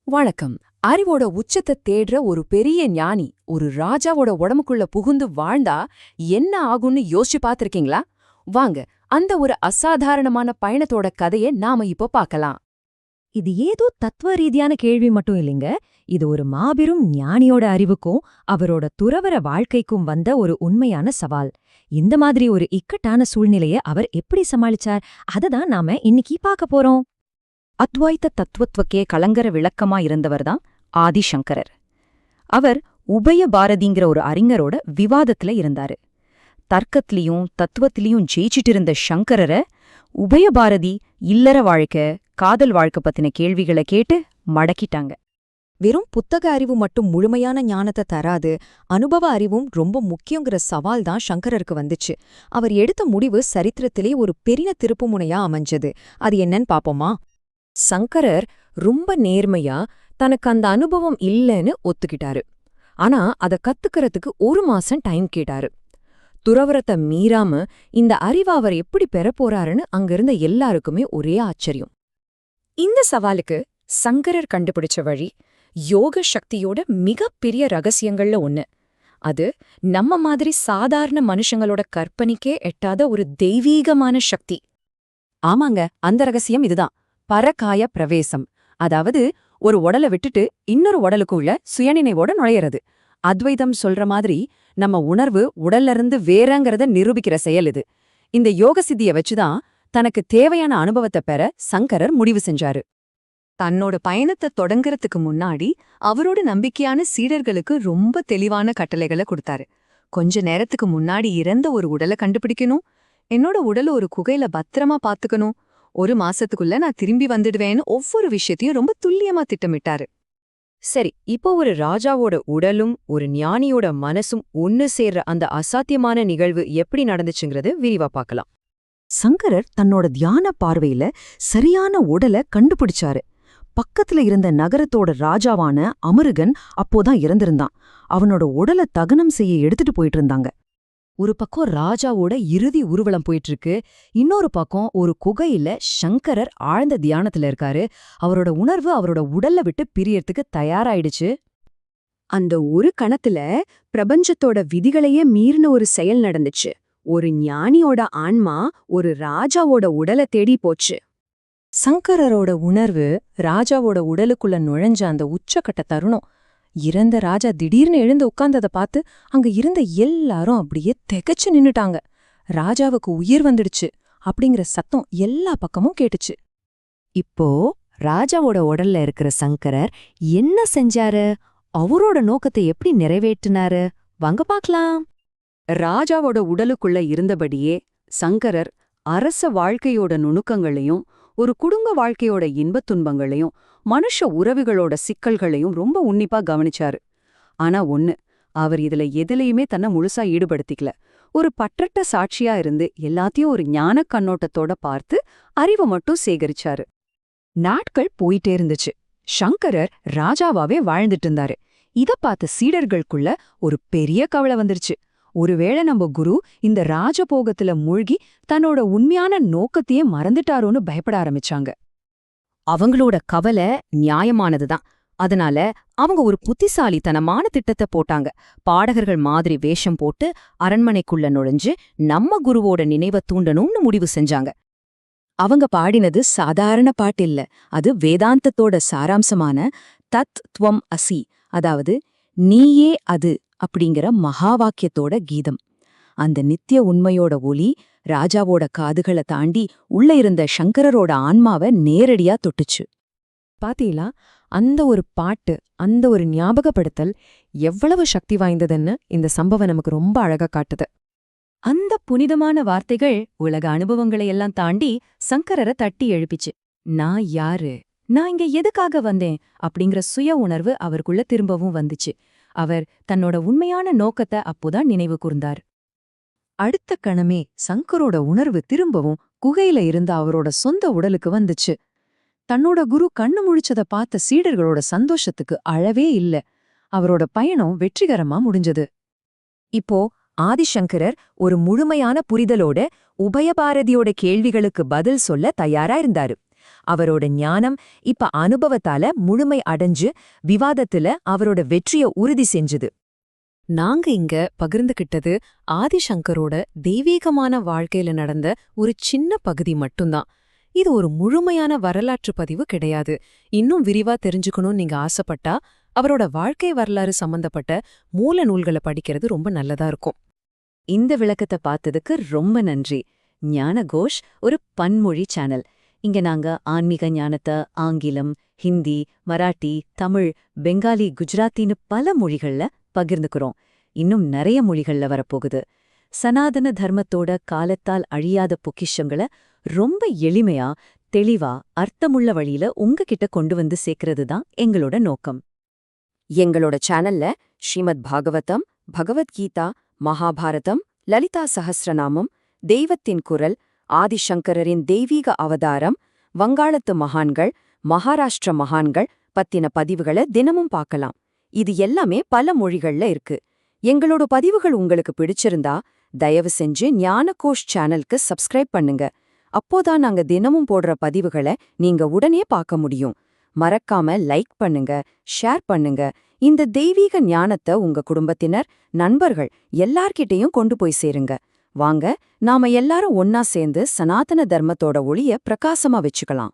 வணக்கம். அறிவோட உச்சத்தை தேடுற ஒரு பெரிய ஞானி ஒரு ராஜாவோட உடம்புக்குள்ள புகுந்து வாழ்ந்தா என்ன ஆகும்னு யோசிச்சு பார்த்திருக்கீங்களா? வாங்க, அந்த ஒரு அசாதாரணமான பயணத்தோட கதையை நாம இப்போ பார்க்கலாம். இது ஏதோ தத்துவ ரீதியான கேள்வி மட்டும் இல்லைங்க. இது ஒரு மாபெரும் ஞானியோட அறிவுக்கும் அவரோட துறவற வாழ்க்கைக்கும் வந்த ஒரு உண்மையான சவால். இந்த மாதிரி ஒரு இக்கட்டான சூழ்நிலைய அவர் எப்படி சமாளிச்சார், அததான் நாம இன்னைக்கு பார்க்க போறோம். அத்வைத்த தத்துவத்துவக்கே கலங்கர விளக்கமா இருந்தவர்தான் ஆதிசங்கரர். அவர் உபய பாரதிங்கிற ஒரு அறிஞரோட விவாதத்துல இருந்தாரு. தர்க்கத்திலையும் தத்துவத்திலையும் ஜெயிச்சிட்டு இருந்த சங்கரரை உபயபாரதி இல்லற வாழ்க்கை, காதல் வாழ்க்கை பத்தின கேள்விகளை கேட்டு மடக்கிட்டாங்க. வெறும் புத்தக அறிவு மட்டும் முழுமையான ஞானத்தை தராது, அனுபவ அறிவும் ரொம்ப முக்கியங்கிற சவால் தான் சங்கரருக்கு வந்துச்சு. அவர் எடுத்த முடிவு சரித்திரத்திலே ஒரு பெரிய திருப்புமுனையா அமைஞ்சது. அது என்னன்னு பாப்போமா? சங்கரர் ரொம்ப நேர்மையா தனக்கு அந்த அனுபவம் இல்லைன்னு ஒத்துக்கிட்டாரு. ஆனா அத கத்துக்கிறதுக்கு 1 மாசம் டைம் கேட்டாரு. துறவரத்தை மீறாம இந்த அறிவை அவர் எப்படி பெறப்போறாருன்னு அங்கிருந்த எல்லாருக்குமே ஒரே ஆச்சரியம். இந்த சவாலுக்கு சங்கரர் கண்டுபிடிச்ச வழி யோக சக்தியோட மிகப்பெரிய ரகசியங்கள்ல ஒண்ணு. அது நம்ம மாதிரி சாதாரண மனுஷங்களோட கற்பனைக்கே எட்டாத ஒரு தெய்வீகமான சக்தி. ஆமாங்க, அந்த ரகசியம் இதுதான், பரகாய பிரவேசம். அதாவது ஒரு உடலை விட்டுட்டு இன்னொரு உடலுக்குள்ள சுயநினைவோட நுழையறது. அத்வைதம் சொல்ற மாதிரி நம்ம உணர்வு உடல்ல இருந்து வேறங்கிறத நிரூபிக்கிற செயல் இது. இந்த யோக சித்திய வச்சுதான் தனக்கு தேவையான அனுபவத்தை பெற சங்கரர் முடிவு செஞ்சாரு. தன்னோட பயணத்தை தொடங்கறதுக்கு முன்னாடி அவரோட நம்பிக்கையான சீடர்களுக்கு ரொம்ப தெளிவான கட்டளைகளை கொடுத்தாரு. கொஞ்ச நேரத்துக்கு முன்னாடி இறந்த ஒரு உடலை கண்டுபிடிக்கணும், என்னோட உடலை ஒரு குகையில பத்திரமா பாத்துக்கணும், 1 மாசத்துக்குள்ள நான் திரும்பி வந்துடுவேன்னு ஒவ்வொரு விஷயத்தையும் ரொம்ப துல்லியமா திட்டமிட்டாரு. சரி, இப்போ ஒரு ராஜாவோட உடலும் ஒரு ஞானியோட மனசும் ஒன்னு சேர்ற அந்த அசாத்தியமான நிகழ்வு எப்படி நடந்துச்சுங்கிறது விரிவா பார்க்கலாம். சங்கரர் தன்னோட தியான பார்வையில சரியான உடலை கண்டுபிடிச்சாரு. பக்கத்துல இருந்த நகரத்தோட ராஜாவான அமருகன் அப்போதான் இறந்திருந்தான். அவனோட உடலை தகனம் செய்ய எடுத்துட்டு போயிட்டு இருந்தாங்க. ஒரு பக்கம் ராஜாவோட இறுதி ஊர்வலம் போயிட்டு இருக்கு, இன்னொரு பக்கம் ஒரு குகையில சங்கரர் ஆழ்ந்த தியானத்துல இருக்காரு. அவரோட உணர்வு அவரோட உடல்ல விட்டு பிரியறதுக்கு தயாராயிடுச்சு. அந்த ஒரு கணத்துல பிரபஞ்சத்தோட விதிகளையே மீறின ஒரு செயல் நடந்துச்சு. ஒரு ஞானியோட ஆன்மா ஒரு ராஜாவோட உடலை தேடி போச்சு. சங்கரரோட உணர்வு ராஜாவோட உடலுக்குள்ள நுழைஞ்ச அந்த உச்சக்கட்ட தருணம். இறந்த ராஜா திடீர்னு எழுந்து உட்கார்ந்ததை பார்த்து அங்க இருந்த எல்லாரும் அப்படியே திகைச்சு நின்னுட்டாங்க. ராஜாவுக்கு உயிர் வந்துடுச்சு அப்படிங்கிற சத்தம் எல்லா பக்கமும் கேட்டுச்சு. இப்போ ராஜாவோட உடல்ல இருக்கிற சங்கரர் என்ன செஞ்சாரு, அவரோட நோக்கத்தை எப்படி நிறைவேற்றினாரு, வாங்க பார்க்கலாம். ராஜாவோட உடலுக்குள்ள இருந்தபடியே சங்கரர் அரச வாழ்க்கையோட நுணுக்கங்களையும் ஒரு குடும்ப வாழ்க்கையோட இன்பத் துன்பங்களையும் மனுஷ உறவுகளோட சிக்கல்களையும் ரொம்ப உன்னிப்பா கவனிச்சாரு. ஆனா அவர் இதுல எதுலயுமே தன்னை முழுசா ஈடுபடுத்திக்கல. ஒரு பற்றற்ற சாட்சியா இருந்து எல்லாத்தையும் ஒரு ஞானக் கண்ணோட்டத்தோட பார்த்து அறிவை மட்டும் சேகரிச்சாரு. நாட்கள் போயிட்டே இருந்துச்சு. சங்கரர் ராஜாவாவே வாழ்ந்துட்டு இருந்தாரு. இத பார்த்த சீடர்களுக்குள்ள ஒரு பெரிய கவலை வந்துருச்சு. ஒருவேளை நம்ம குரு இந்த ராஜபோகத்துல மூழ்கி தன்னோட உண்மையான நோக்கத்தையே மறந்துட்டாரோன்னு பயப்பட ஆரம்பிச்சாங்க. அவங்களோட கவலை நியாயமானதுதான். அதனால அவங்க ஒரு புத்திசாலித்தனமான திட்டத்தை போட்டாங்க. பாடகர்கள் மாதிரி வேஷம் போட்டு அரண்மனைக்குள்ள நுழைஞ்சு நம்ம குருவோட நினைவை தூண்டணும்னு முடிவு செஞ்சாங்க. அவங்க பாடினது சாதாரண பாட்டு இல்ல, அது வேதாந்தத்தோட சாராம்சமான தத் துவம் அசி, அதாவது நீயே அது அப்படிங்கிற மகா வாக்கியத்தோட கீதம். அந்த நித்திய உண்மையோட ஒலி ராஜாவோட காதுகளை தாண்டி உள்ள இருந்த சங்கரரோட ஆன்மாவை நேரடியா தொட்டுச்சு. பாத்தீங்களா, அந்த ஒரு பாட்டு, அந்த ஒரு ஞாபகப்படுத்தல் எவ்வளவு சக்தி வாய்ந்ததுன்னு இந்த சம்பவம் நமக்கு ரொம்ப அழகா காட்டுது. அந்த புனிதமான வார்த்தைகள் உலக அனுபவங்களை எல்லாம் தாண்டி சங்கரரை தட்டி எழுப்பிச்சு. நான் யாரு, நான் இங்க எதுக்காக வந்தேன் அப்படிங்கிற சுய உணர்வு அவருக்குள்ள திரும்பவும் வந்துச்சு. அவர் தன்னோட உண்மையான நோக்கத்தை அப்போதான் நினைவு கூர்ந்தார். அடுத்த கணமே சங்கரோட உணர்வு திரும்பவும் குகையில இருந்த அவரோட சொந்த உடலுக்கு வந்துச்சு. தன்னோட குரு கண்ணு முழிச்சத பார்த்த சீடர்களோட சந்தோஷத்துக்கு அளவே இல்ல. அவரோட பயணம் வெற்றிகரமா முடிஞ்சது. இப்போ ஆதிசங்கரர் ஒரு முழுமையான புரிதலோட உபயபாரதியோட கேள்விகளுக்கு பதில் சொல்ல தயாரா இருந்தாரு. அவரோட ஞானம் இப்ப அனுபவத்தால முழுமை அடைஞ்சு விவாதத்துல அவரோட வெற்றிய உறுதி செஞ்சுது. நாங்க இங்க பகிர்ந்துகிட்டது ஆதிசங்கரோட தெய்வீகமான வாழ்க்கையில நடந்த ஒரு சின்ன பகுதி மட்டும்தான். இது ஒரு முழுமையான வரலாற்று பதிவு கிடையாது. இன்னும் விரிவா தெரிஞ்சுக்கணும்னு நீங்க ஆசைப்பட்டா அவரோட வாழ்க்கை வரலாறு சம்பந்தப்பட்ட மூல நூல்களை படிக்கிறது ரொம்ப நல்லதா இருக்கும். இந்த விளக்கத்தை பார்த்ததுக்கு ரொம்ப நன்றி. ஞானகோஷ் ஒரு பன்மொழி சேனல். இங்க நாங்க ஆன்மீக ஞானத்தை ஆங்கிலம், ஹிந்தி, மராட்டி, தமிழ், பெங்காலி, குஜராத்தின்னு பல மொழிகள்ல பகிர்ந்துக்கிறோம். இன்னும் நிறைய மொழிகள்ல வரப்போகுது. சனாதன தர்மத்தோட காலத்தால் அழியாத பொக்கிஷங்களை ரொம்ப எளிமையா, தெளிவா, அர்த்தமுள்ள வழியில உங்ககிட்ட கொண்டு வந்து சேர்க்கறது தான் எங்களோட நோக்கம். எங்களோட சேனல்ல ஸ்ரீமத் பாகவதம், பகவத்கீதா, மகாபாரதம், லலிதா சஹஸ்ரநாமம், தெய்வத்தின் குரல், ஆதிசங்கரின் தெய்வீக அவதாரம், வங்காளத்து மகான்கள், மகாராஷ்டிர மகான்கள் பத்தின பதிவுகளை தினமும் பார்க்கலாம். இது எல்லாமே பல மொழிகள்ல இருக்கு. எங்களோட பதிவுகள் உங்களுக்கு பிடிச்சிருந்தா தயவு செஞ்சு ஞானகோஷ் சேனலுக்கு சப்ஸ்கிரைப் பண்ணுங்க. அப்போதான் நாங்க தினமும் போடுற பதிவுகளை நீங்க உடனே பார்க்க முடியும். மறக்காம லைக் பண்ணுங்க, ஷேர் பண்ணுங்க. இந்த தெய்வீக ஞானத்தை உங்க குடும்பத்தினர், நண்பர்கள் எல்லார்கிட்டயும் கொண்டு போய் சேருங்க. வாங்க, நாம எல்லாரும் ஒன்னா சேர்ந்து சனாதன தர்மத்தோட ஒளிய பிரகாசமா வச்சுக்கலாம்.